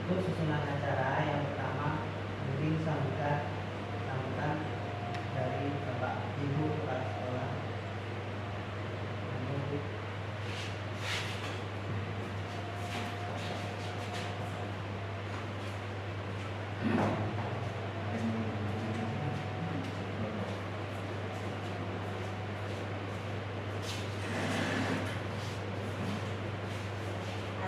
Untuk susunan acara yang pertama mungkin sambutan dari Bapak Ibu kepala sekolah.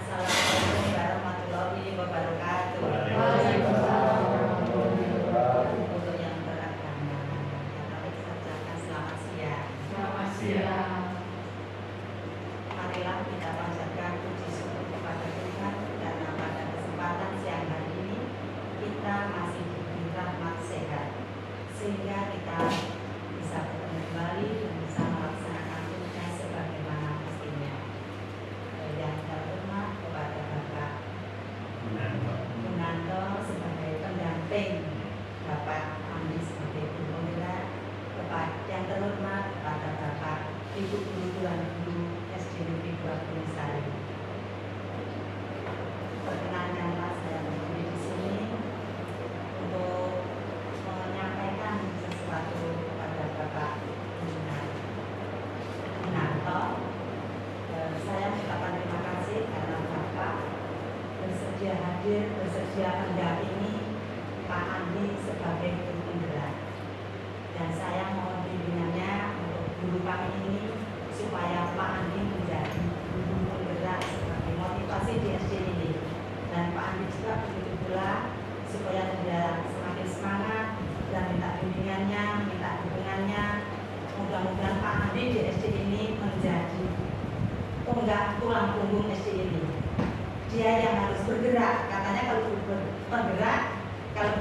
Assalamualaikum warahmatullahi wabarakatuh. Untuk yang beragama, kami ucapkan selamat siang. Selamat siang. Marilah kita panjatkan puji syukur kepada Tuhan karena pada kesempatan siang hari ini kita masih diberi rahmat sehat, sehingga kita bisa bertemu kembali dan bisa melaksanakan tugas sebagaimana mestinya. Yang terhormat kepada Bapak Munanto sebagai pendamping Bapak Andi sebagai guru penggerak, yang terhormat kepada Bapak Ibu Guru Tuan Guru SD Negeri 2 Gunungsari. Perkenankanlah saya berdiri di sini untuk menyampaikan sesuatu kepada Bapak Munanto. Saya mengucapkan terima kasih karena Bapak bersedia hadir, bersedia mendampingi Pak Andi sebagai guru penggerak. Dan saya mohon bimbingannya untuk guru kami ini supaya Pak Andi menjadi guru penggerak sebagai motivasi di SD ini. Dan Pak Andi juga begitu pula supaya dia semakin semangat dan minta bimbingannya, minta dukungannya. Mudah-mudahan Pak Andi di SD ini menjadi tonggak tulang punggung SD ini. Dia yang harus bergerak. Katanya kalau bergerak, kalau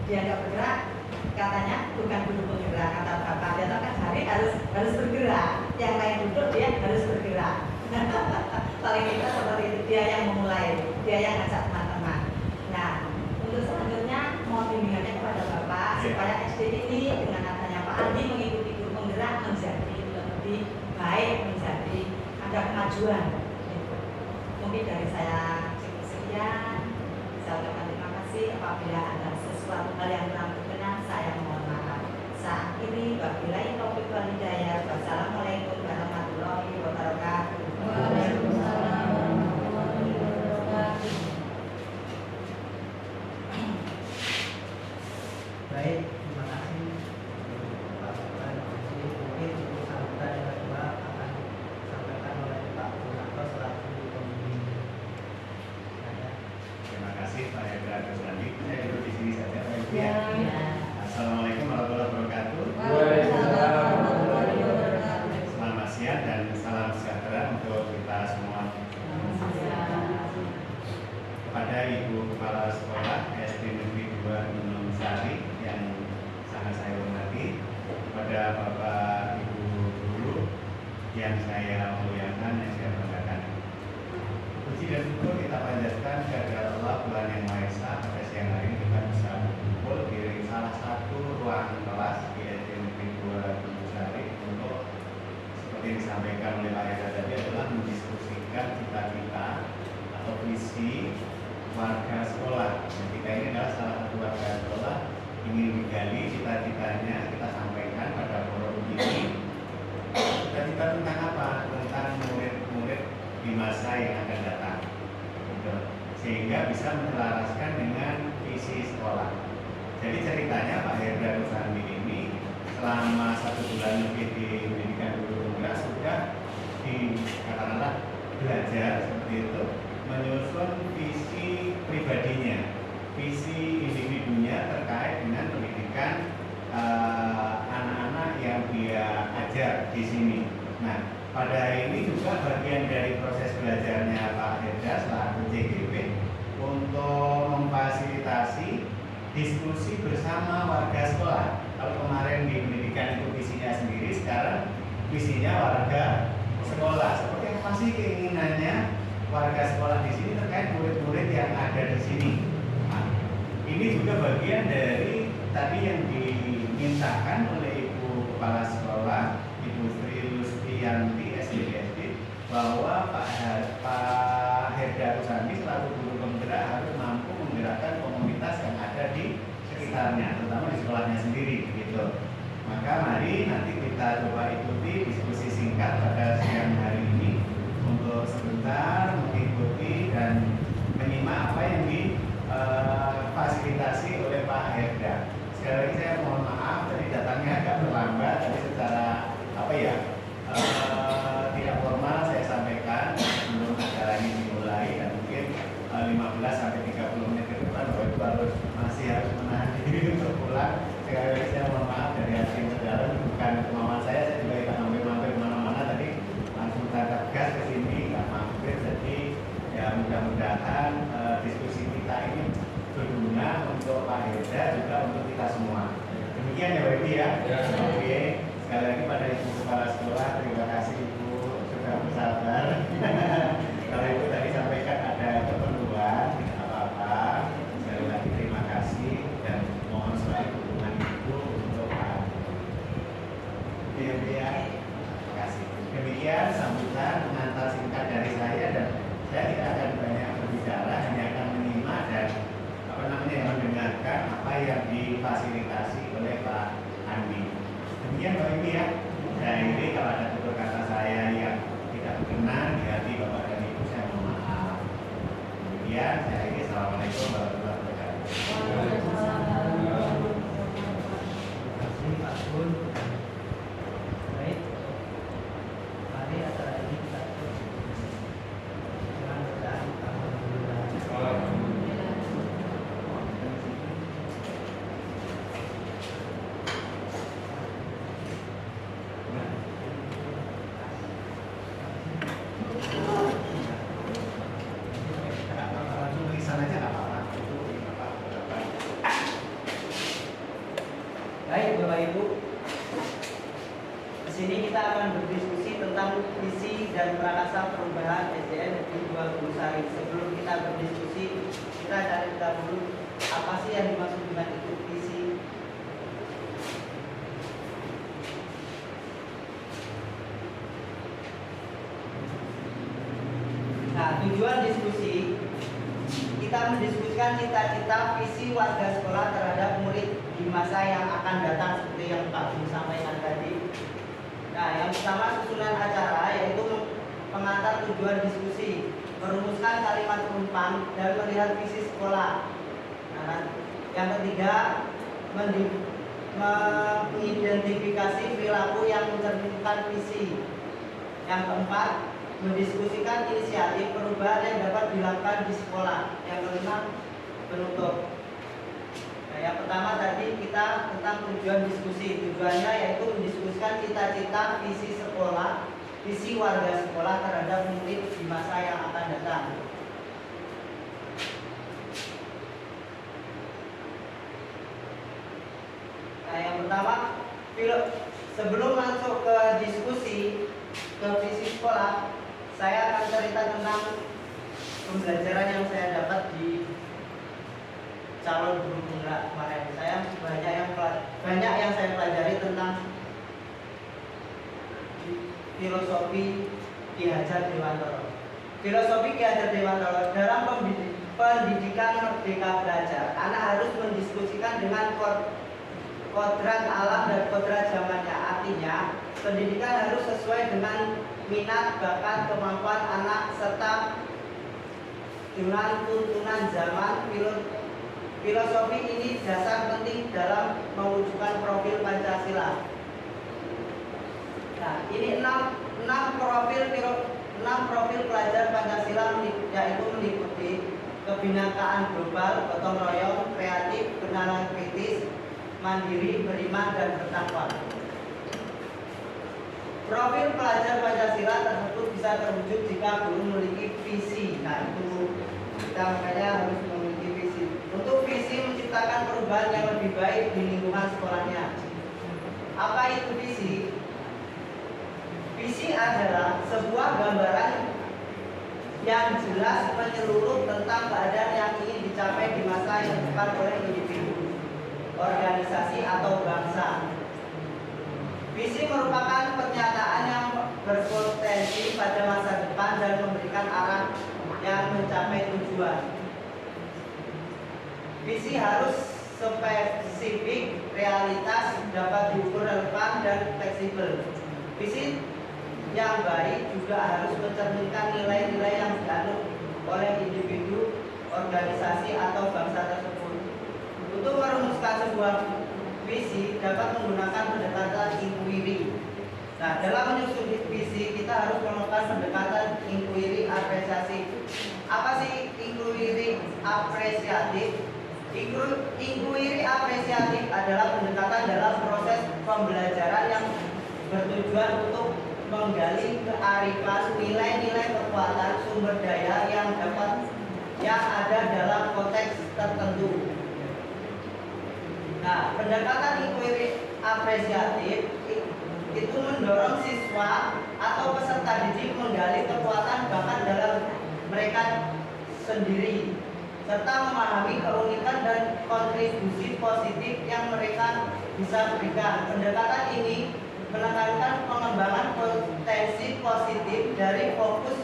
dia nggak bergerak, katanya bukan guru penggerak. Kata Bapak, dia kan harus bergerak. Yang lain duduk, dia harus bergerak. Paling tidak seperti itu, dia yang memulai, dia yang ngajak teman-teman. Nah, untuk selanjutnya mohon bimbingannya kepada Bapak supaya SD ini dengan adanya Pak Andi mengikuti guru penggerak menjadi lebih baik, menjadi ada kemajuan. Mungkin dari saya cukup sekian. Saya ucapkan terima kasih. Apabila ada sesuatu hal yang kurang berkenan, saya mohon maaf. Saat ini, wabillahi taufiq wal hidayah. Wassalamualaikum warahmatullahi wabarakatuh. Waalaikumsalam warahmatullahi wabarakatuh. Baik, terima kasih Pak Bapak. Mungkin untuk sambutan yang kedua akan disampaikan oleh Pak Munanto selaku pembimbing. Terima kasih Pak Hendra Kusnandi. Saya duduk di sini saja Pak Ibu Ya. ya. Assalamualaikum warahmatullahi wabarakatuh. Waalaikumsalam warahmatullahi wabarakatuh. Selamat siang dan salam sejahtera untuk kita semua. Kepada Ibu Kepala Sekolah SD Negeri 2 Gunungsari yang sangat saya hormati, kepada Bapak Ibu Guru yang saya muliakan, yang saya banggakan. Puji dan syukur kita panjatkan kehadirat Allah Tuhan Yang Maha Esa. Pada siang hari ini kita bisa berkumpul di salah satu ruangan kelas di SD Negeri 2 Gunungsari untuk seperti yang disampaikan oleh Pak Eda tadi adalah mendiskusikan cita-cita atau visi warga sekolah. Dan kita ini adalah salah satu warga sekolah ingin digali cita-citanya, kita sampaikan pada forum ini. Cita-cita tentang apa? Tentang murid-murid di masa yang akan datang, gitu. Sehingga bisa menyelaraskan dengan visi sekolah. Jadi ceritanya Pak Hendra Kusnandi ini selama 1 bulan lebih di pendidikan guru penggerak sudah katakanlah belajar seperti itu, menyusun visi pribadinya, visi individunya terkait dengan pendidikan anak-anak yang dia ajar di sini. Nah, pada hari ini juga bagian dari proses belajarnya Pak Hendra selaku CGP untuk memfasilitasi diskusi bersama warga sekolah. Kalau kemarin di pendidikan itu visinya sendiri, sekarang visinya warga sekolah. Seperti apa sih keinginannya warga sekolah di sini terkait murid-murid yang ada di sini? Nah, ini juga bagian dari tadi yang dimintakan oleh Ibu Kepala Sekolah, Ibu Sri Lustianti SDGSD, bahwa Pak Herda Rusandi selaku guru penggerak harus mampu menggerakkan komunitas yang ada di sekitarnya, terutama di sekolahnya sendiri gitu. Maka mari nanti kita coba ikuti diskusi singkat pada siang hari ini untuk sebentar mengikuti dan menyimak apa yang difasilitasi oleh Pak Herda. Sekali lagi saya mohon maaf, tadi datangnya agak terlambat, tapi secara tidak formal saya sampaikan sebelum acara ini dimulai, dan mungkin 15 sampai 30 menit ke depan Bapak Ibu masih harus menahan diri untuk pulang. Sekali lagi saya mohon maaf dari hati yang terdalam, bukan kemauan saya juga tidak mampir kemana-mana tadi, langsung tangkap gas ke sini, nggak mampir. Jadi ya mudah-mudahan diskusi kita ini berguna untuk Pak Herda juga untuk kita semua. Demikian ya Bapak Ibu ya. Oke. Sekali lagi pada Ibu Kepala Sekolah, terima kasih Ibu sudah bersabar. Kalau Ibu tadi sampaikan ada keperluan, tidak apa-apa. Sekali lagi terima kasih dan mohon selalu dukungan Ibu untuk Pak. Terima kasih. Demikian sambutan pengantar singkat dari saya, dan saya tidak akan banyak berbicara, hanya akan menyimak dan mendengarkan apa yang difasilitasi oleh Pak Andi. Demikian Bapak Ibu ya. Dan ini kalau ada tutur kata saya yang tidak berkenan di hati Bapak dan Ibu, saya mohon maaf. Demikian saya ini. Assalamualaikum warahmatullahi wabarakatuh. Terima kasih Pak Gun. Baik, mari acara ini kita tutup dengan bacaan alhamdulillah. Tulisan aja nggak apa-apa. Baik Bapak Ibu, di sini kita akan berdiskusi tentang visi dan prakasa perubahan SDN Negeri 2 Gunung. Sebelum kita berdiskusi, kita cari dulu apa sih yang dimaksud dengan itu visi. Nah, tujuan diskusi kita mendiskusikan cita-cita visi warga sekolah terhadap murid di masa yang akan datang, seperti yang Pak Bung sampaikan tadi. Nah, yang pertama susunan acara, yaitu pengantar tujuan diskusi, merumuskan kalimat penumpang dan melihat visi sekolah. Nah, yang ketiga, mengidentifikasi perilaku yang mencerminkan visi. Yang keempat, mendiskusikan inisiatif perubahan yang dapat dilakukan di sekolah. Yang kelima, penutup. Nah, yang pertama tadi kita tentang tujuan diskusi. Tujuannya yaitu mendiskusikan cita-cita visi sekolah, visi warga sekolah terhadap murid di masa yang akan datang. Nah, yang pertama, sebelum masuk ke diskusi ke visi sekolah, saya akan cerita tentang pembelajaran yang saya dapat di calon guru penggerak kemarin. Saya banyak yang saya pelajari tentang filosofi Ki Hajar Dewantara. Filosofi Ki Hajar Dewantara dalam pendidikan merdeka belajar, anak harus mendiskusikan dengan kodrat alam dan kodrat zamannya. Artinya, pendidikan harus sesuai dengan minat, bakat, kemampuan anak serta dengan tuntunan zaman. Filosofi ini dasar penting dalam mewujudkan profil Pancasila. Nah, ini 6 profil pelajar Pancasila, yaitu meliputi kebinakaan global, gotong royong, kreatif, kenalan kritis, mandiri, beriman, dan bertakwa. Profil pelajar Pancasila tersebut bisa terwujud jika guru memiliki visi. Nah, itu kita makanya harus memiliki visi. Untuk visi menciptakan perubahan yang lebih baik di lingkungan sekolahnya. Apa itu visi? Visi adalah sebuah gambaran yang jelas menyeluruh tentang keadaan yang ingin dicapai di masa yang depan. oleh individu, organisasi atau bangsa. Visi merupakan pernyataan yang berpotensi pada masa depan dan memberikan arah yang mencapai tujuan. Visi harus spesifik, realitas, dapat diukur, relevan, dan fleksibel. Visi yang baik juga harus mencerminkan nilai-nilai yang dianut oleh individu, organisasi, atau bangsa tersebut. Untuk merumuskan sebuah visi dapat menggunakan pendekatan inquiry. Nah, dalam menyusun visi kita harus melakukan pendekatan inquiry apresiasi. Apa sih inquiry apresiatif? Inquiry apresiatif adalah pendekatan dalam proses pembelajaran yang bertujuan untuk menggali kearifan, nilai-nilai kekuatan, sumber daya yang ada dalam konteks tertentu. Nah, pendekatan inquiry apresiatif itu mendorong siswa atau peserta didik menggali kekuatan bahkan dalam mereka sendiri, serta memahami keunikan dan kontribusi positif yang mereka bisa berikan. Pendekatan ini menekankan pengembangan potensi positif dari fokus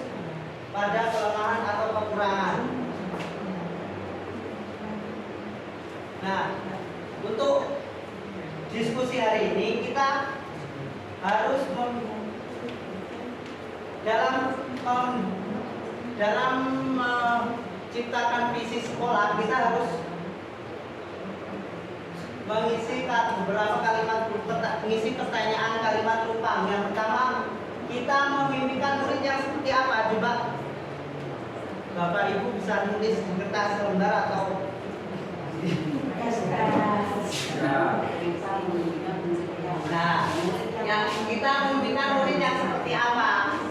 pada kelemahan atau kekurangan. Nah, untuk diskusi hari ini kita harus dalam menciptakan visi sekolah kita harus mengisi beberapa mengisi pertanyaan kalimat rupang. Yang pertama, kita memimpikan murid yang seperti apa? Coba Bapak Ibu bisa nulis di kertas lembar atau nah, yang kita memimpikan murid yang seperti apa?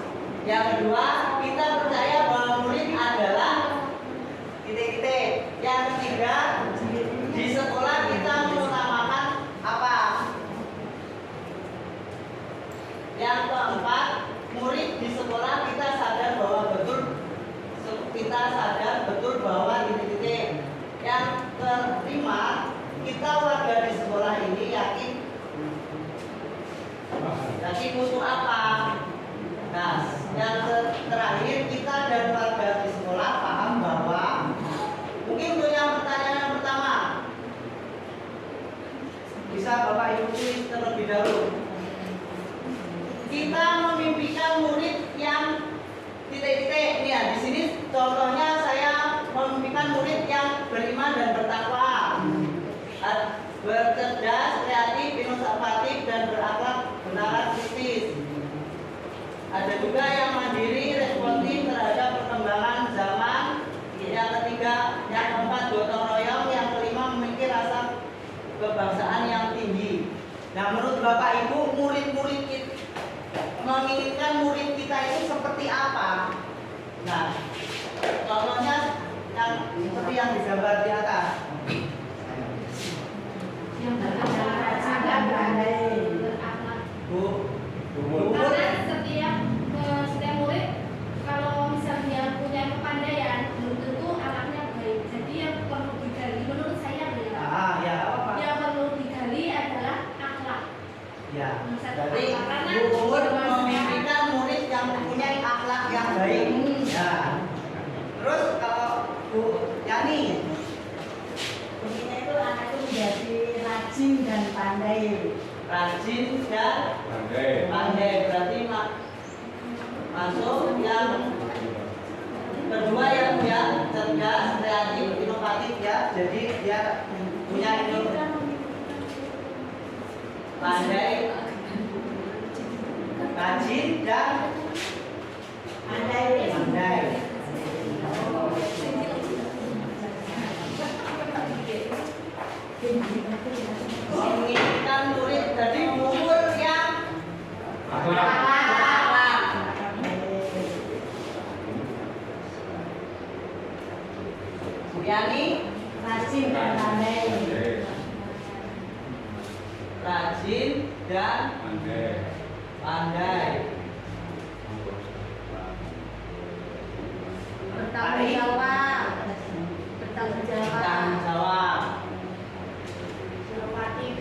Yang kedua, kita percaya bahwa murid adalah titik-titik. Yang ketiga, di sekolah kita mengutamakan apa? Yang keempat, murid di sekolah kita sadar betul bahwa titik-titik. Yang kelima, kita warga di sekolah ini yakin butuh apa? Nah, yang terakhir, kita dan warga di sekolah paham bahwa mungkin untuk yang pertanyaan yang pertama bisa Bapak Ibu tulis terlebih dahulu. Kita memimpikan murid yang titik-titik. Nih ya, di sini contohnya saya memimpikan murid yang beriman dan bertakwa, bercerdas, kreatif, inovatif, dan berakhlak benar kritis. Ada juga yang mandiri, responsif terhadap perkembangan zaman. Yang ketiga, yang keempat gotong royong. Yang kelima, memiliki rasa kebangsaan yang tinggi. Nah, menurut Bapak Ibu, murid-murid kita menginginkan murid kita itu seperti apa? Nah, contohnya yang seperti yang digambar di atas. Yang berakhlak. Karena setiap murid kalau misalnya punya kepandaian belum tentu anaknya baik. Jadi yang perlu digali menurut saya adalah yang perlu digali adalah akhlak. Ya. Jadi Bu memimpikan murid yang mempunyai akhlak yang baik. Ya. Terus kalau Bu Yani, Intinya itu anak itu menjadi rajin dan pandai. rajin dan pandai berarti masuk. Yang kedua yang dia cerdas, kreatif, inovatif ya. Jadi dia punya pandai, rajin dan pandai. Menginginkan murid dari umur yang akhlak. Bu Yani, Rajin dan pandai. rajin dan pandai. Bertanggung jawab. Tanggung jawab. Inovatif.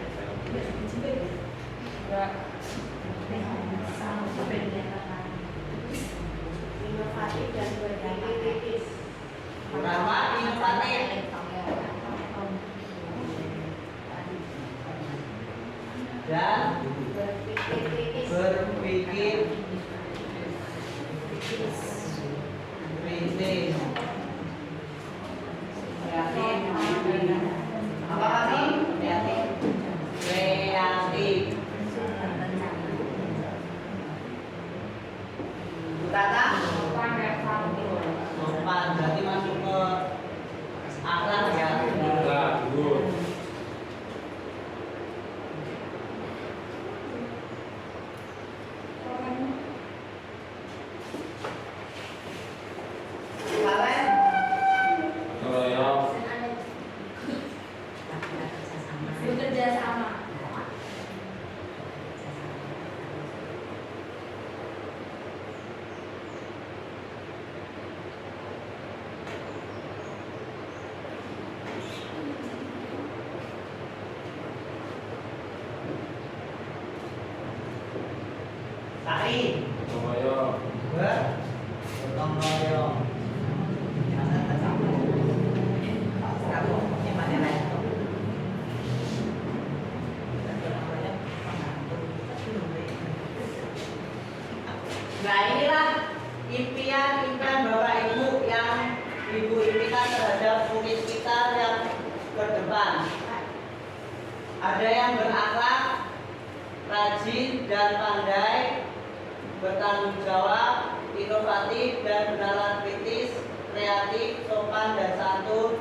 Ada yang berakhlak, rajin dan pandai, bertanggung jawab, inovatif dan bernalar kritis, kreatif, sopan dan santun,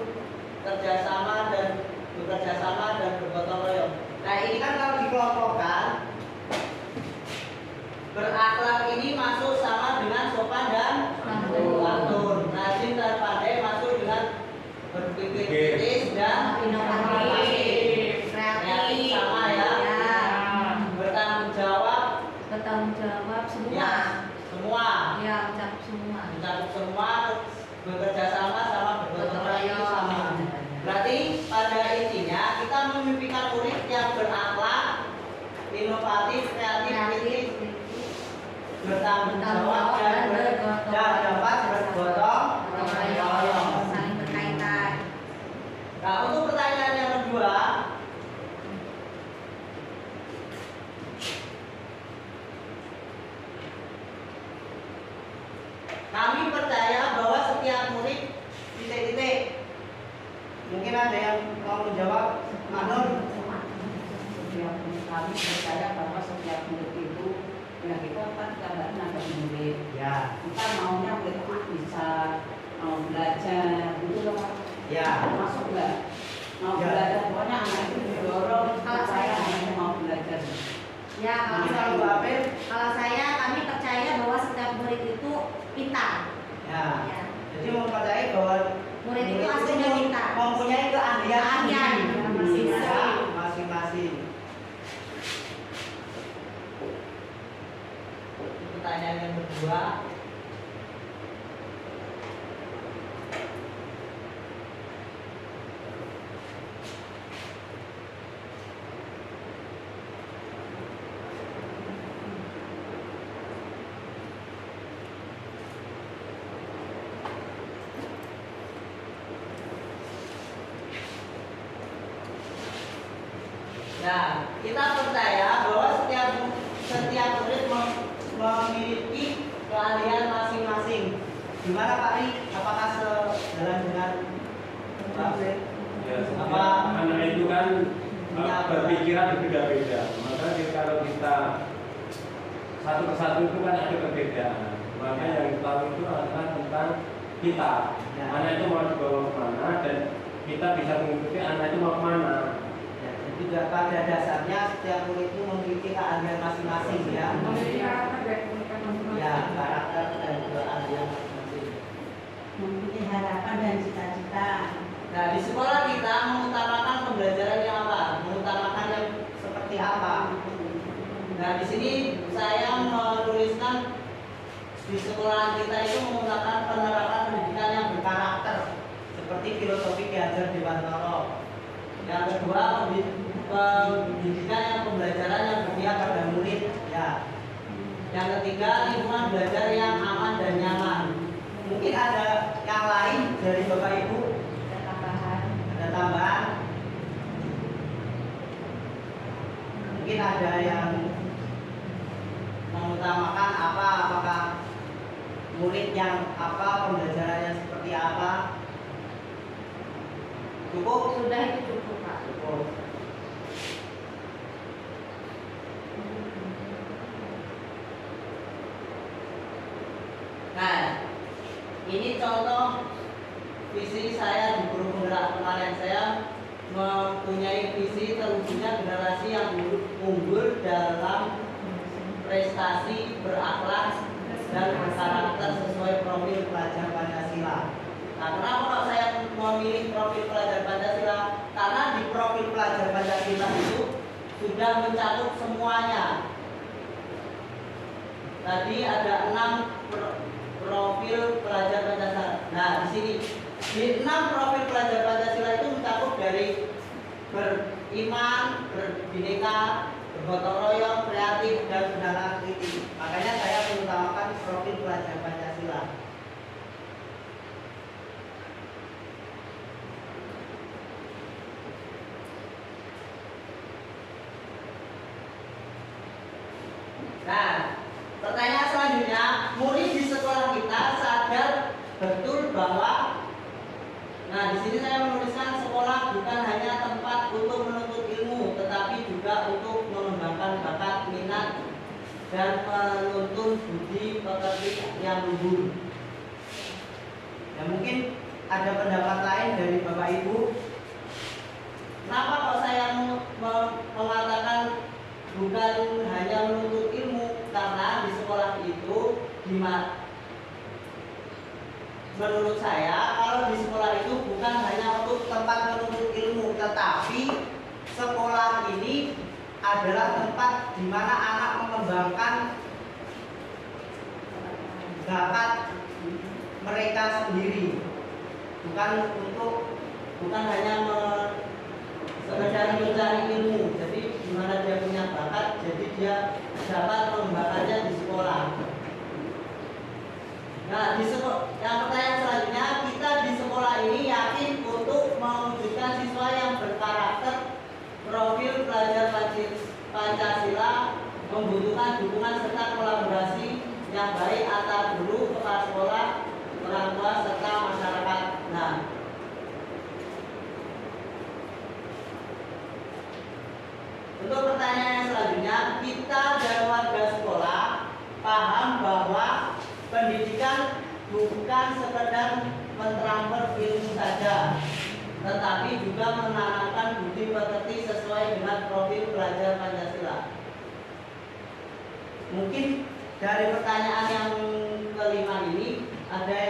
kerjasama dan bekerjasama dan bergotong royong. Nah ini kan kalau dikelompokkan, berakhlak ini masuk sama dengan sopan dan santun, rajin dan pandai masuk dengan berpikir kritis dan Inovatif, kreatif sama ya. Bertanggung jawab semua. semua, Ya, mencakup semua. mencakup semua, bekerja sama sama bergotong royong sama. Berarti pada intinya kita memimpikan murid yang berakhlak, inovatif, kreatif, kritis, bertanggung jawab dan dapat bergotong royong. Saling berkaitan. Nah untuk pertanyaan yang kedua, kami percaya bahwa setiap murid titik-titik. Mungkin ada yang mau menjawab, Manur? Kami percaya bahwa setiap murid itu, ya kita kan tidak ada murid. Ya, Kita maunya murid itu bisa mau belajar, gitu loh Pak. ya. Masuk nggak? Mau Ya. belajar, pokoknya anak itu didorong Kalau supaya saya- anaknya mau belajar. Ya, kalau saya kami percaya bahwa setiap murid itu pintar. Ya. Ya. Jadi mempercayai bahwa Murid itu aslinya pintar. mempunyai keahlian Keahlian, sendiri. masing-masing. Ya, masing-masing. Pertanyaan yang kedua, nah, kita percaya bahwa setiap murid memiliki keahlian masing-masing. Gimana Pak Ri? Apakah sejalan dengan Pak Fred? Ya, Apa? anak itu kan Punya berpikiran berbeda-beda. Maka kalau kita satu persatu itu kan ada perbedaan. Maka yang kita tahu itu adalah tentang kita. Ya. Anak itu mau dibawa kemana dan kita bisa mengikuti anak itu mau kemana. Ya, jadi pada dasarnya setiap murid itu memiliki keahlian masing-masing ya. Ya, karakter dan keahlian masing-masing. Memiliki harapan dan cita-cita. Nah, di sekolah kita mengutamakan pembelajaran yang apa? Mengutamakan yang seperti apa? Nah, di sini saya menuliskan di sekolah kita itu menggunakan penerapan pendidikan yang berkarakter seperti filosofi Ki Hajar Dewantara. Yang kedua, pendidikan yang pembelajaran yang berpihak pada murid. Ya. Yang ketiga, lingkungan belajar yang aman dan nyaman. Mungkin ada yang lain dari Bapak Ibu? Ada tambahan? Mungkin ada yang mengutamakan apa? Apakah murid yang apa, pembelajarannya seperti apa? Cukup? Sudah itu cukup Pak. Cukup. Nah, ini contoh visi saya di Guru Penggerak kemarin. Saya mempunyai visi terwujudnya generasi yang unggul dalam prestasi, berakhlak, dan berkarakter sesuai profil pelajar Pancasila. Nah, kenapa kok saya memilih profil pelajar Pancasila? Karena di profil pelajar Pancasila itu sudah mencakup semuanya. Tadi ada 6 profil pelajar Pancasila. Nah, di sini di 6 profil pelajar Pancasila itu mencakup dari beriman, berbineka, bergotong royong, kreatif, dan bernalar kritis. Makanya saya mengutamakan profil pelajar Pancasila. Nah, pertanyaan selanjutnya, murid di sekolah kita sadar betul bahwa, nah di sini saya menuliskan sekolah bukan hanya tempat untuk menuntut ilmu, tetapi dan menuntun budi pekerti yang luhur. Ya, mungkin ada pendapat lain dari Bapak Ibu. Kenapa kok saya mengatakan bukan hanya menuntut ilmu? Karena di sekolah itu menurut saya kalau di sekolah itu bukan hanya untuk tempat menuntut ilmu, tetapi sekolah ini adalah tempat di mana anak mengembangkan bakat mereka sendiri, bukan hanya sekedar mencari ilmu. Jadi di mana dia punya bakat, jadi dia dapat mengembangkannya di sekolah. Nah, yang pertanyaan selanjutnya, kita di sekolah ini yakin untuk mewujudkan siswa yang berkarakter, profil pelajar Pancasila, membutuhkan dukungan serta kolaborasi yang baik antar guru, kepala sekolah, orang tua serta masyarakat. Nah, untuk pertanyaan yang selanjutnya, kita dan warga sekolah paham bahwa pendidikan bukan sekedar mentransfer ilmu saja, tetapi juga menanamkan budi pekerti sesuai dengan profil pelajar Pancasila. Mungkin dari pertanyaan yang kelima ini ada